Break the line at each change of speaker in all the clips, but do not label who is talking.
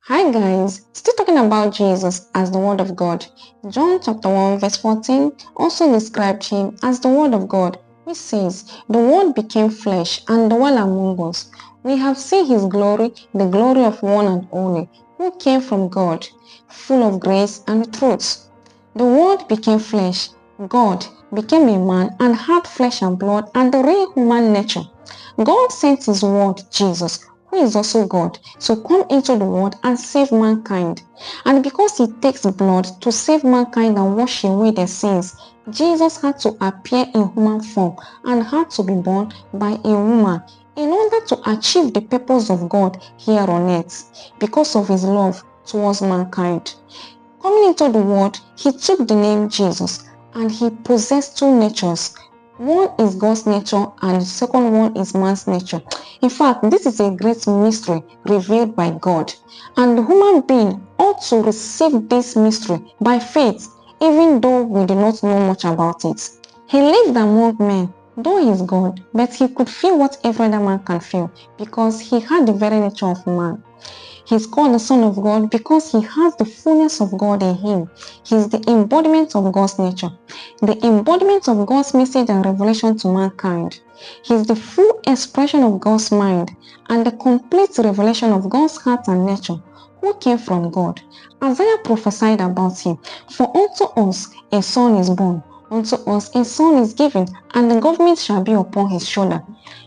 Hi guys, still talking about Jesus as the Word of God. John chapter 1 verse 14 also described him as the Word of God, which says, "The Word became flesh and dwelt among us. We have seen his glory, the glory of one and only, who came from God, full of grace and truth." The Word became flesh. God became a man and had flesh and blood and the real human nature. God sent his word, Jesus, who is also God, to come into the world and save mankind. And because he takes blood to save mankind and wash away their sins, Jesus had to appear in human form and had to be born by a woman in order to achieve the purpose of God here on earth because of his love towards mankind. Coming into the world, he took the name Jesus and he possessed two natures. One is God's nature and the second one is man's nature. In fact, this is a great mystery revealed by God. And the human being ought to receive this mystery by faith, even though we do not know much about it. He lived among men, though he is God, but he could feel what every other man can feel because he had the very nature of man. He's called the Son of God because he has the fullness of God in him. He's the embodiment of God's nature, the embodiment of God's message and revelation to mankind. He's the full expression of God's mind and the complete revelation of God's heart and nature, who came from God. Isaiah prophesied about him, "For unto us a son is born, unto us a son is given, and the government shall be upon his shoulder.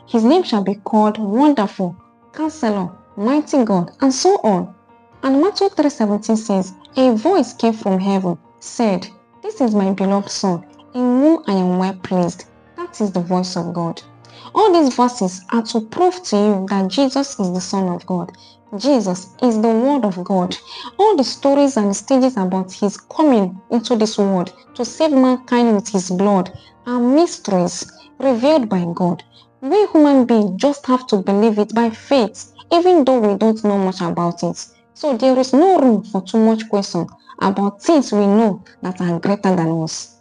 His name shall be called Wonderful, Counselor, Mighty God," and so on. And Matthew 3:17 says, "A voice came from heaven, said, This is my beloved Son, in whom I am well pleased." That is the voice of God. All these verses are to prove to you that Jesus is the Son of God. Jesus is the Word of God. All the stories and stages about his coming into this world to save mankind with his blood are mysteries revealed by God. We human beings just have to believe it by faith, even though we don't know much about it. So there is no room for too much question about things we know that are greater than us.